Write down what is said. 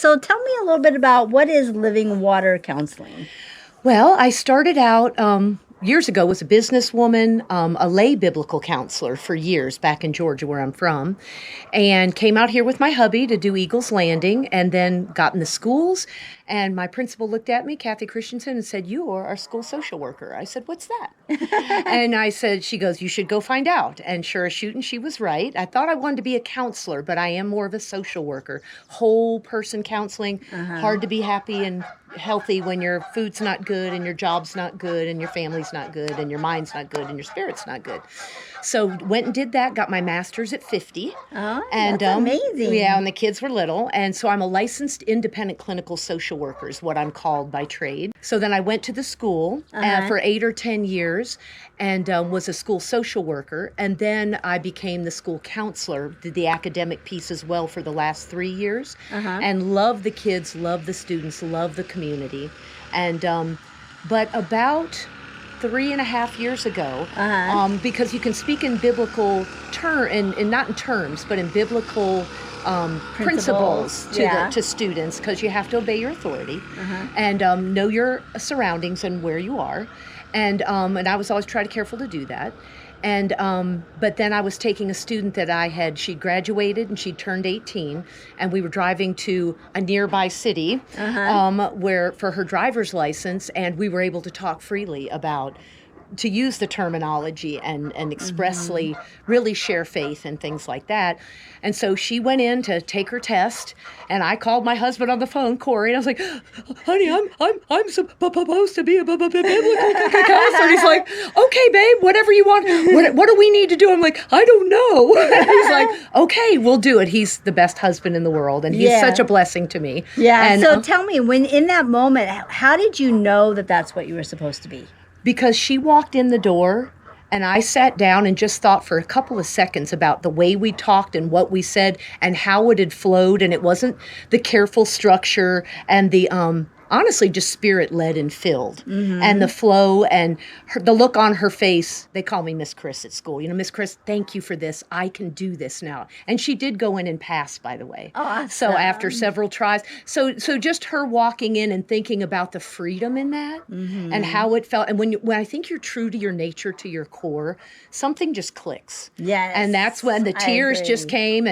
So tell me a little bit about what is living water counseling? Well, I started out years ago as a businesswoman, a lay biblical counselor for years back in Georgia, where I'm from, and came out here with my hubby to do Eagles Landing, and then got in the schools. And my principal looked at me, Kathy Christensen, and said, "You are our school social worker." I said, "What's that?" And I said, she goes, "You should go find out." And sure as shooting, she was right. I thought I wanted to be a counselor, but I am more of a social worker. Whole person counseling, hard to be happy and healthy when your food's not good and your job's not good and your family's not good and your mind's not good and your spirit's not good. So went and did that, got my master's at 50. Oh, And that's amazing. yeah, and the kids were little. And so I'm a licensed independent clinical social worker is what I'm called by trade. So then I went to the school for 8 or 10 years and was a school social worker. And then I became the school counselor, did the academic piece as well for the last 3 years. And love the kids, love the students, love the community. And but about 3.5 years ago, because you can speak in biblical and not in terms, but in biblical principles to students, because you have to obey your authority and know your surroundings and where you are. And I was always trying to careful to do that. And but then I was taking a student that she graduated and she turned 18, and we were driving to a nearby city where for her driver's license, and we were able to talk freely about to use the terminology and expressly really share faith and things like that. And so she went in to take her test, and I called my husband on the phone, Corey, and I was like, "Honey, I'm supposed to be a biblical counselor." And he's like, "Okay, babe, whatever you want. What do we need to do?" I'm like, "I don't know." And he's like, "Okay, we'll do it." He's the best husband in the world, and he's such a blessing to me. Yeah. And, so tell me, when in that moment, how did you know that that's what you were supposed to be? Because she walked in the door, and I sat down and just thought for a couple of seconds about the way we talked and what we said and how it had flowed. And it wasn't the careful structure and the honestly just spirit-led and filled. And the flow and the look on her face. They call me Miss Chris at school. "Miss Chris, thank you for this. I can do this now." And she did go in and pass, by the way. Awesome. So after several tries. So just her walking in and thinking about the freedom in that and how it felt. And when I think you're true to your nature, to your core, something just clicks. Yes. And that's when the I tears agree. just came.